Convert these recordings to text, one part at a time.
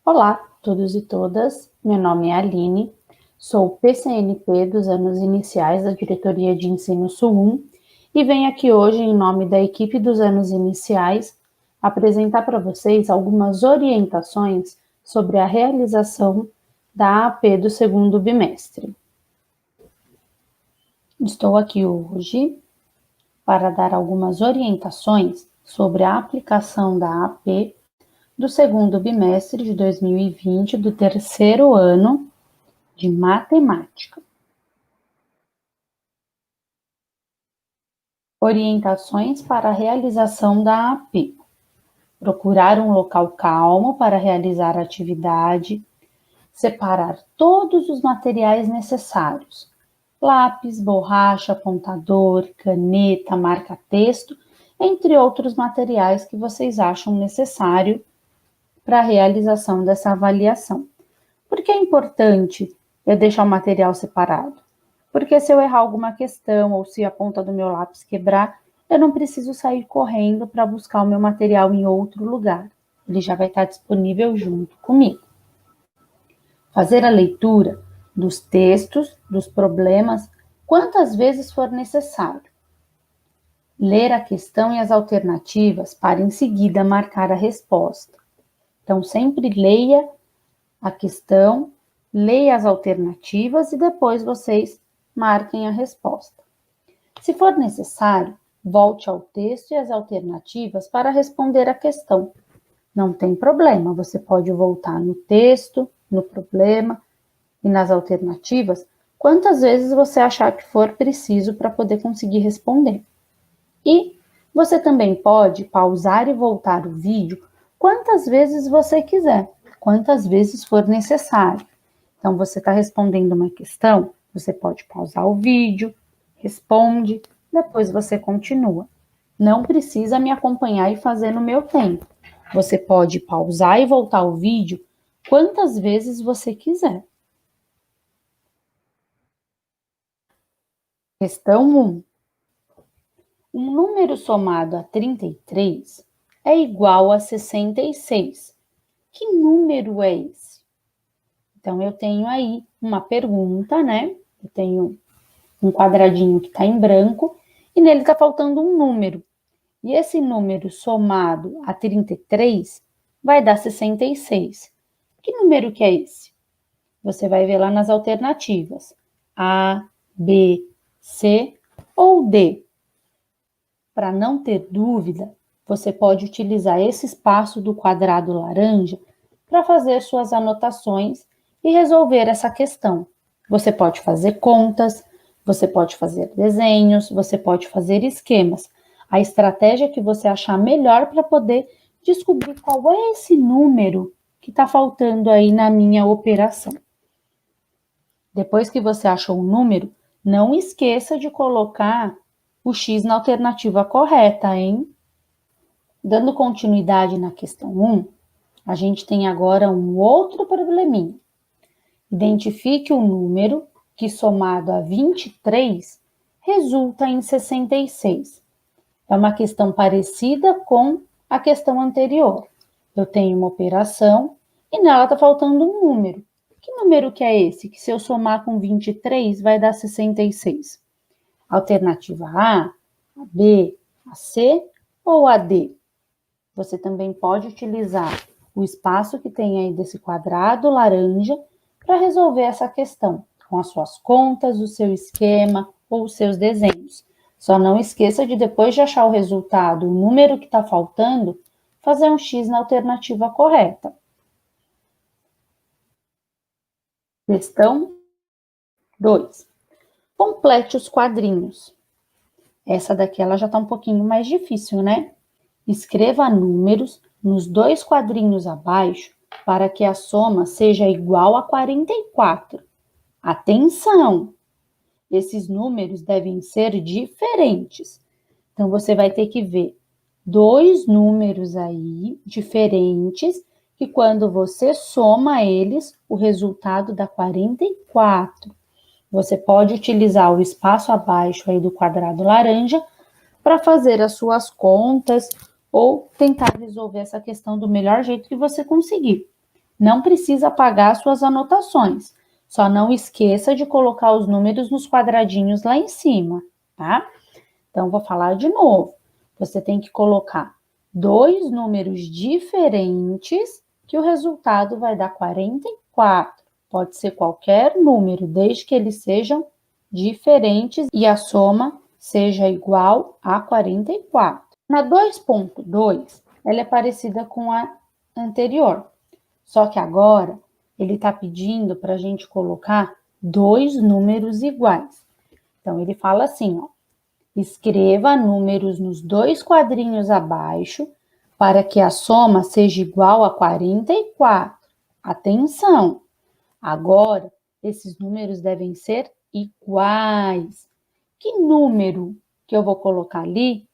Olá, todos e todas. Meu nome é Aline, sou PCNP dos anos iniciais da Diretoria de Ensino Sul 1 e venho aqui hoje, em nome da equipe dos anos iniciais, apresentar para vocês algumas orientações sobre a realização da AP do segundo bimestre. Estou aqui hoje para dar algumas orientações sobre a aplicação da AP do segundo bimestre de 2020 do terceiro ano de matemática. Orientações para a realização da AP. Procurar um local calmo para realizar a atividade. Separar todos os materiais necessários. Lápis, borracha, apontador, caneta, marca-texto, entre outros materiais que vocês acham necessário para a realização dessa avaliação. Por que é importante eu deixar o material separado? Porque se eu errar alguma questão ou se a ponta do meu lápis quebrar, eu não preciso sair correndo para buscar o meu material em outro lugar. Ele já vai estar disponível junto comigo. Fazer a leitura dos textos, dos problemas, quantas vezes for necessário. Ler a questão e as alternativas para em seguida marcar a resposta. Então, sempre leia a questão, leia as alternativas e depois vocês marquem a resposta. Se for necessário, volte ao texto e às alternativas para responder a questão. Não tem problema, você pode voltar no texto, no problema e nas alternativas quantas vezes você achar que for preciso para poder conseguir responder. E você também pode pausar e voltar o vídeo quantas vezes você quiser, quantas vezes for necessário. Então, você está respondendo uma questão, você pode pausar o vídeo, responde, depois você continua. Não precisa me acompanhar e fazer no meu tempo. Você pode pausar e voltar o vídeo quantas vezes você quiser. Questão 1. Um número somado a 33 é igual a 66. Que número é esse? Então, eu tenho aí uma pergunta, né? Eu tenho um quadradinho que está em branco e nele está faltando um número. E esse número somado a 33 vai dar 66. Que número que é esse? Você vai ver lá nas alternativas. A, B, C ou D. Para não ter dúvida, você pode utilizar esse espaço do quadrado laranja para fazer suas anotações e resolver essa questão. Você pode fazer contas, você pode fazer desenhos, você pode fazer esquemas. A estratégia que você achar melhor para poder descobrir qual é esse número que está faltando aí na minha operação. Depois que você achou o número, não esqueça de colocar o X na alternativa correta, hein? Dando continuidade na questão 1, a gente tem agora um outro probleminha. Identifique o número que, somado a 23, resulta em 66. É uma questão parecida com a questão anterior. Eu tenho uma operação e nela está faltando um número. Que número que é esse? Que se eu somar com 23 vai dar 66. Alternativa A, a B, a C ou a D? Você também pode utilizar o espaço que tem aí desse quadrado laranja para resolver essa questão, com as suas contas, o seu esquema ou os seus desenhos. Só não esqueça de, depois de achar o resultado, o número que está faltando, fazer um X na alternativa correta. Questão 2. Complete os quadrinhos. Essa daqui ela já está um pouquinho mais difícil, né? Escreva números nos 2 quadrinhos abaixo para que a soma seja igual a 44. Atenção! Esses números devem ser diferentes. Então, você vai ter que ver 2 números aí diferentes que quando você soma eles, o resultado dá 44. Você pode utilizar o espaço abaixo aí do quadrado laranja para fazer as suas contas ou tentar resolver essa questão do melhor jeito que você conseguir. Não precisa apagar suas anotações. Só não esqueça de colocar os números nos quadradinhos lá em cima, tá? Então, vou falar de novo. Você tem que colocar 2 números diferentes, que o resultado vai dar 44. Pode ser qualquer número, desde que eles sejam diferentes e a soma seja igual a 44. Na 2.2, ela é parecida com a anterior, só que agora ele está pedindo para a gente colocar 2 números iguais. Então, ele fala assim, ó, escreva números nos 2 quadrinhos abaixo para que a soma seja igual a 44. Atenção! Agora, esses números devem ser iguais. Que número que eu vou colocar ali?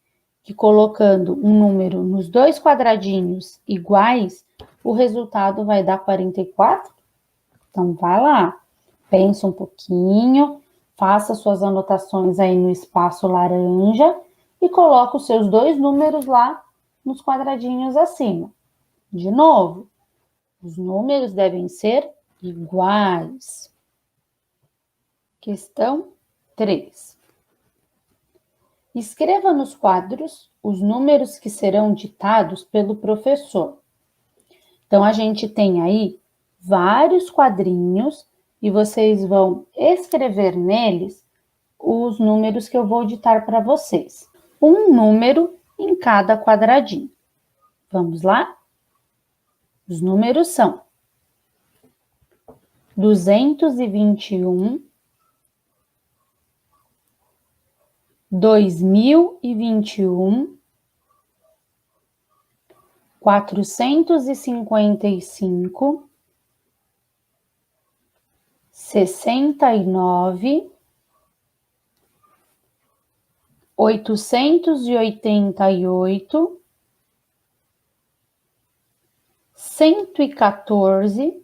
Que colocando um número nos 2 quadradinhos iguais, o resultado vai dar 44? Então, vai lá, pensa um pouquinho, faça suas anotações aí no espaço laranja e coloca os seus 2 números lá nos quadradinhos acima. De novo, os números devem ser iguais. Questão 3. Escreva nos quadros os números que serão ditados pelo professor. Então, a gente tem aí vários quadrinhos e vocês vão escrever neles os números que eu vou ditar para vocês. Um número em cada quadradinho. Vamos lá? Os números são 221, 2021, 455, 69, 888, 114,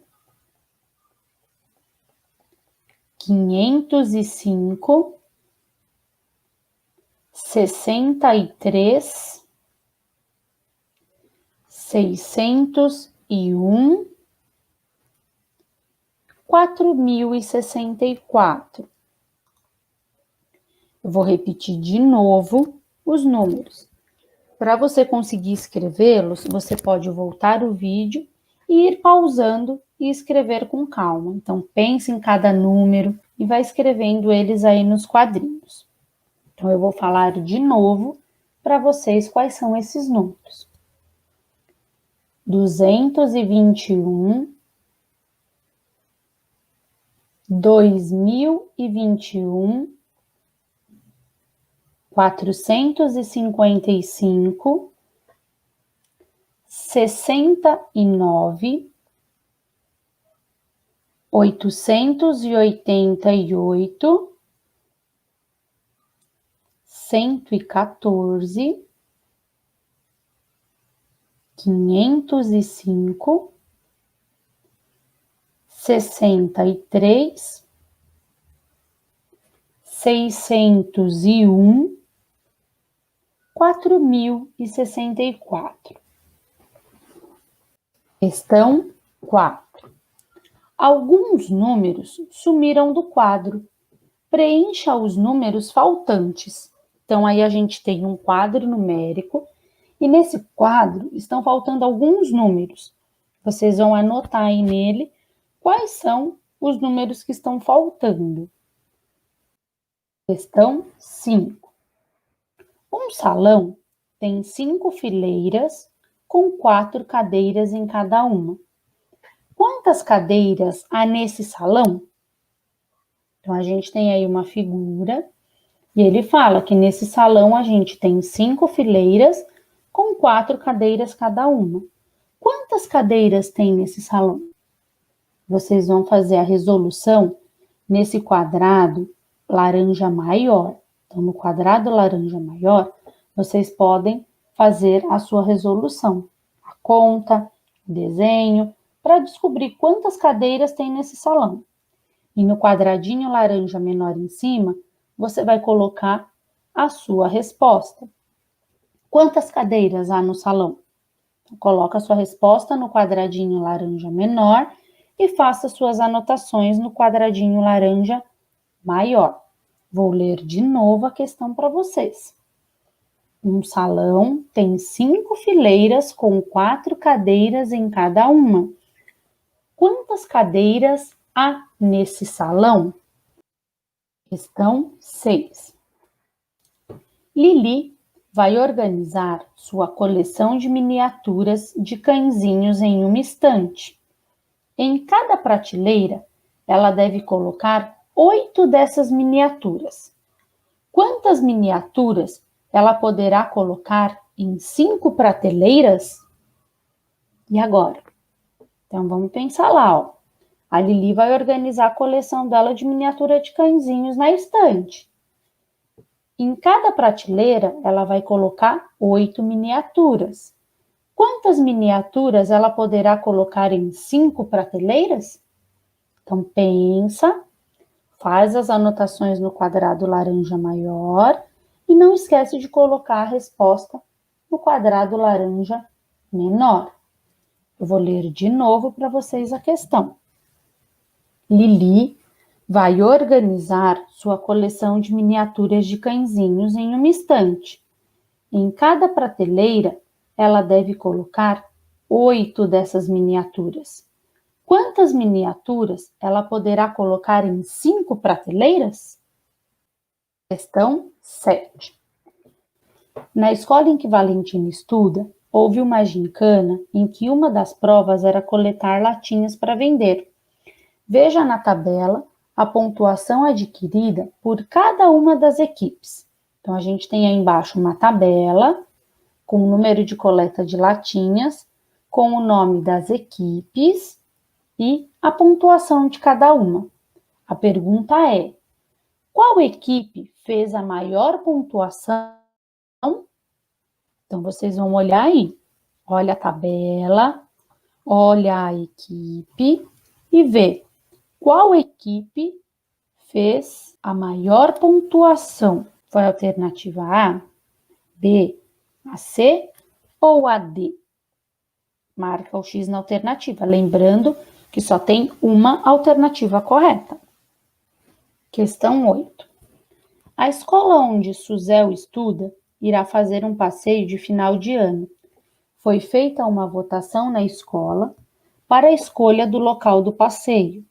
505, 63, 601, 4064. Eu vou repetir de novo os números. Para você conseguir escrevê-los, você pode voltar o vídeo e ir pausando e escrever com calma. Então, pense em cada número e vai escrevendo eles aí nos quadrinhos. Então, eu vou falar de novo para vocês quais são esses números. 221, 2021, 455, 69, 888, 114, 505, 63, 601, 4064. Questão 4. Alguns números sumiram do quadro. Preencha os números faltantes. Então, aí a gente tem um quadro numérico e nesse quadro estão faltando alguns números. Vocês vão anotar aí nele quais são os números que estão faltando. Questão 5. Um salão tem 5 fileiras com 4 cadeiras em cada uma. Quantas cadeiras há nesse salão? Então, a gente tem aí uma figura e ele fala que nesse salão a gente tem 5 fileiras com 4 cadeiras cada uma. Quantas cadeiras tem nesse salão? Vocês vão fazer a resolução nesse quadrado laranja maior. Então, no quadrado laranja maior, vocês podem fazer a sua resolução, a conta, o desenho, para descobrir quantas cadeiras tem nesse salão. E no quadradinho laranja menor em cima, você vai colocar a sua resposta. Quantas cadeiras há no salão? Coloca sua resposta no quadradinho laranja menor e faça suas anotações no quadradinho laranja maior. Vou ler de novo a questão para vocês. Um salão tem 5 fileiras com 4 cadeiras em cada uma. Quantas cadeiras há nesse salão? Questão 6. Lili vai organizar sua coleção de miniaturas de cãezinhos em uma estante. Em cada prateleira, ela deve colocar 8 dessas miniaturas. Quantas miniaturas ela poderá colocar em 5 prateleiras? E agora? Então, vamos pensar lá, ó. A Lili vai organizar a coleção dela de miniatura de cãezinhos na estante. Em cada prateleira, ela vai colocar 8 miniaturas. Quantas miniaturas ela poderá colocar em 5 prateleiras? Então, pensa, faz as anotações no quadrado laranja maior e não esquece de colocar a resposta no quadrado laranja menor. Eu vou ler de novo para vocês a questão. Lili vai organizar sua coleção de miniaturas de cãezinhos em uma estante. Em cada prateleira, ela deve colocar 8 dessas miniaturas. Quantas miniaturas ela poderá colocar em 5 prateleiras? Questão 7. Na escola em que Valentina estuda, houve uma gincana em que uma das provas era coletar latinhas para vender. Veja na tabela a pontuação adquirida por cada uma das equipes. Então, a gente tem aí embaixo uma tabela com o número de coleta de latinhas, com o nome das equipes e a pontuação de cada uma. A pergunta é: qual equipe fez a maior pontuação? Então, vocês vão olhar aí. Olha a tabela, olha a equipe e vê qual equipe fez a maior pontuação. Foi a alternativa A, B, a C ou a D? Marca o X na alternativa. Lembrando que só tem uma alternativa correta. Questão 8. A escola onde Suzel estuda irá fazer um passeio de final de ano. Foi feita uma votação na escola para a escolha do local do passeio.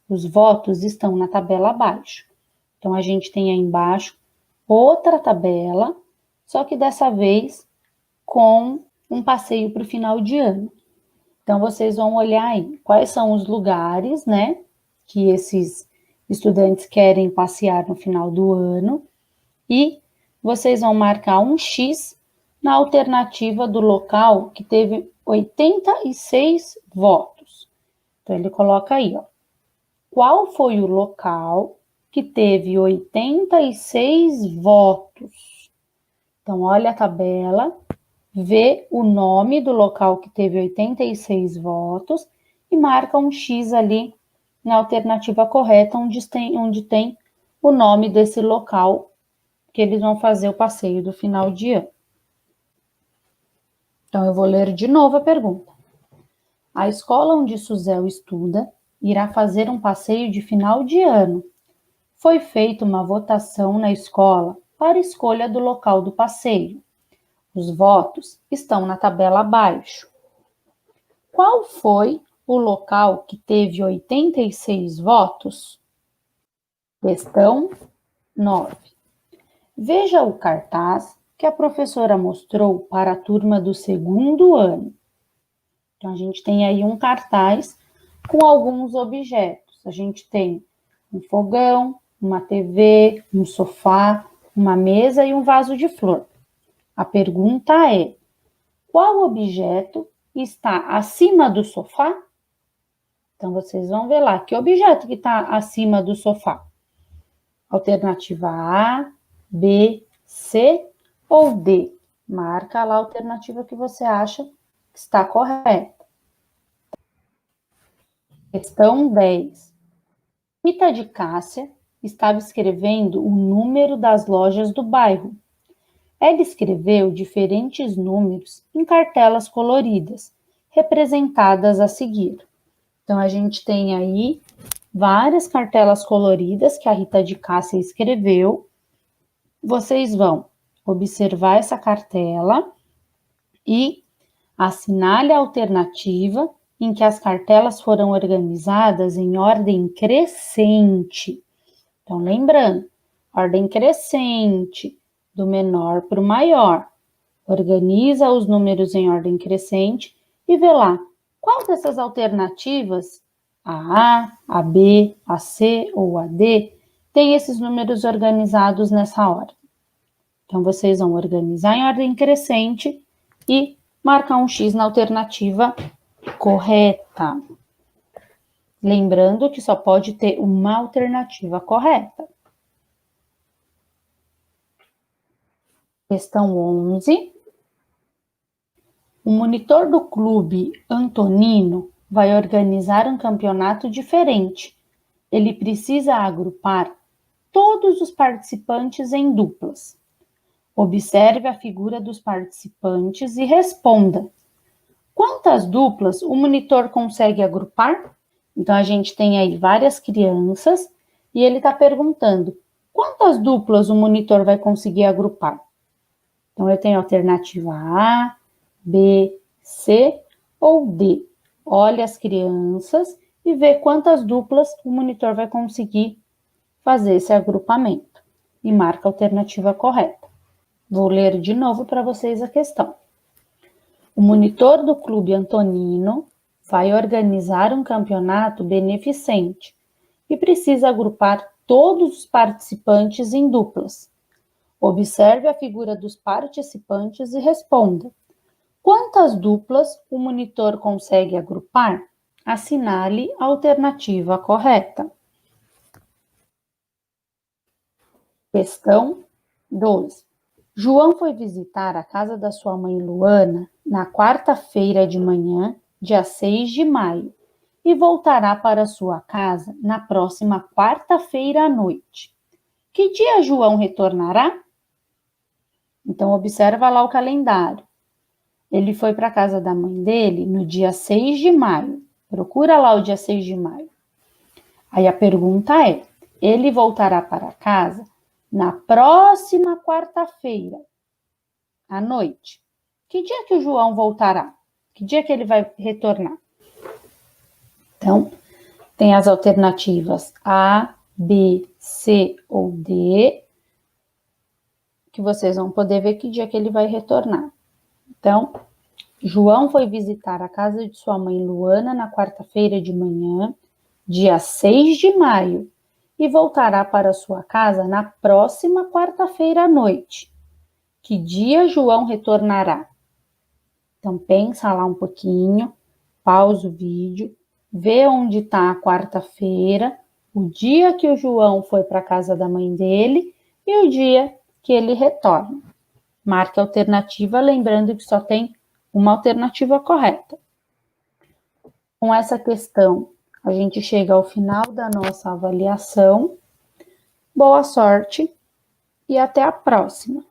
Os votos estão na tabela abaixo. Então, a gente tem aí embaixo outra tabela, só que dessa vez com um passeio para o final de ano. Então, vocês vão olhar aí quais são os lugares, né, que esses estudantes querem passear no final do ano e vocês vão marcar um X na alternativa do local que teve 86 votos. Então, ele coloca aí, ó. Qual foi o local que teve 86 votos? Então, olha a tabela, vê o nome do local que teve 86 votos e marca um X ali na alternativa correta, onde tem o nome desse local que eles vão fazer o passeio do final de ano. Então, eu vou ler de novo a pergunta. A escola onde Suzel estuda irá fazer um passeio de final de ano. Foi feita uma votação na escola para a escolha do local do passeio. Os votos estão na tabela abaixo. Qual foi o local que teve 86 votos? Questão 9. Veja o cartaz que a professora mostrou para a turma do segundo ano. Então, a gente tem aí um cartaz com alguns objetos. A gente tem um fogão, uma TV, um sofá, uma mesa e um vaso de flor. A pergunta é: qual objeto está acima do sofá? Então, vocês vão ver lá, que objeto que está acima do sofá? Alternativa A, B, C ou D? Marca lá a alternativa que você acha que está correta. Questão 10. Rita de Cássia estava escrevendo o número das lojas do bairro. Ela escreveu diferentes números em cartelas coloridas, representadas a seguir. Então, a gente tem aí várias cartelas coloridas que a Rita de Cássia escreveu. Vocês vão observar essa cartela e assinale a alternativa em que as cartelas foram organizadas em ordem crescente. Então, lembrando, ordem crescente, do menor para o maior. Organiza os números em ordem crescente e vê lá qual dessas alternativas, a A, a B, a C ou a D, tem esses números organizados nessa ordem. Então, vocês vão organizar em ordem crescente e marcar um X na alternativa correta. Lembrando que só pode ter uma alternativa correta. Questão 11. O monitor do clube Antonino vai organizar um campeonato diferente. Ele precisa agrupar todos os participantes em duplas. Observe a figura dos participantes e responda. Quantas duplas o monitor consegue agrupar? Então, a gente tem aí várias crianças e ele está perguntando quantas duplas o monitor vai conseguir agrupar? Então, eu tenho a alternativa A, B, C ou D. Olhe as crianças e vê quantas duplas o monitor vai conseguir fazer esse agrupamento. E marca a alternativa correta. Vou ler de novo para vocês a questão. O monitor do Clube Antonino vai organizar um campeonato beneficente e precisa agrupar todos os participantes em duplas. Observe a figura dos participantes e responda. Quantas duplas o monitor consegue agrupar? Assinale a alternativa correta. Questão 12. João foi visitar a casa da sua mãe Luana na quarta-feira de manhã, dia 6 de maio, e voltará para sua casa na próxima quarta-feira à noite. Que dia João retornará? Então, observa lá o calendário. Ele foi para a casa da mãe dele no dia 6 de maio. Procura lá o dia 6 de maio. Aí a pergunta é, ele voltará para casa na próxima quarta-feira, à noite. Que dia que o João voltará? Que dia que ele vai retornar? Então, tem as alternativas A, B, C ou D, que vocês vão poder ver que dia que ele vai retornar. Então, João foi visitar a casa de sua mãe Luana na quarta-feira de manhã, dia 6 de maio, e voltará para sua casa na próxima quarta-feira à noite. Que dia João retornará? Então, pensa lá um pouquinho, pausa o vídeo, vê onde está a quarta-feira, o dia que o João foi para a casa da mãe dele e o dia que ele retorna. Marque a alternativa, lembrando que só tem uma alternativa correta. Com essa questão, a gente chega ao final da nossa avaliação. Boa sorte e até a próxima!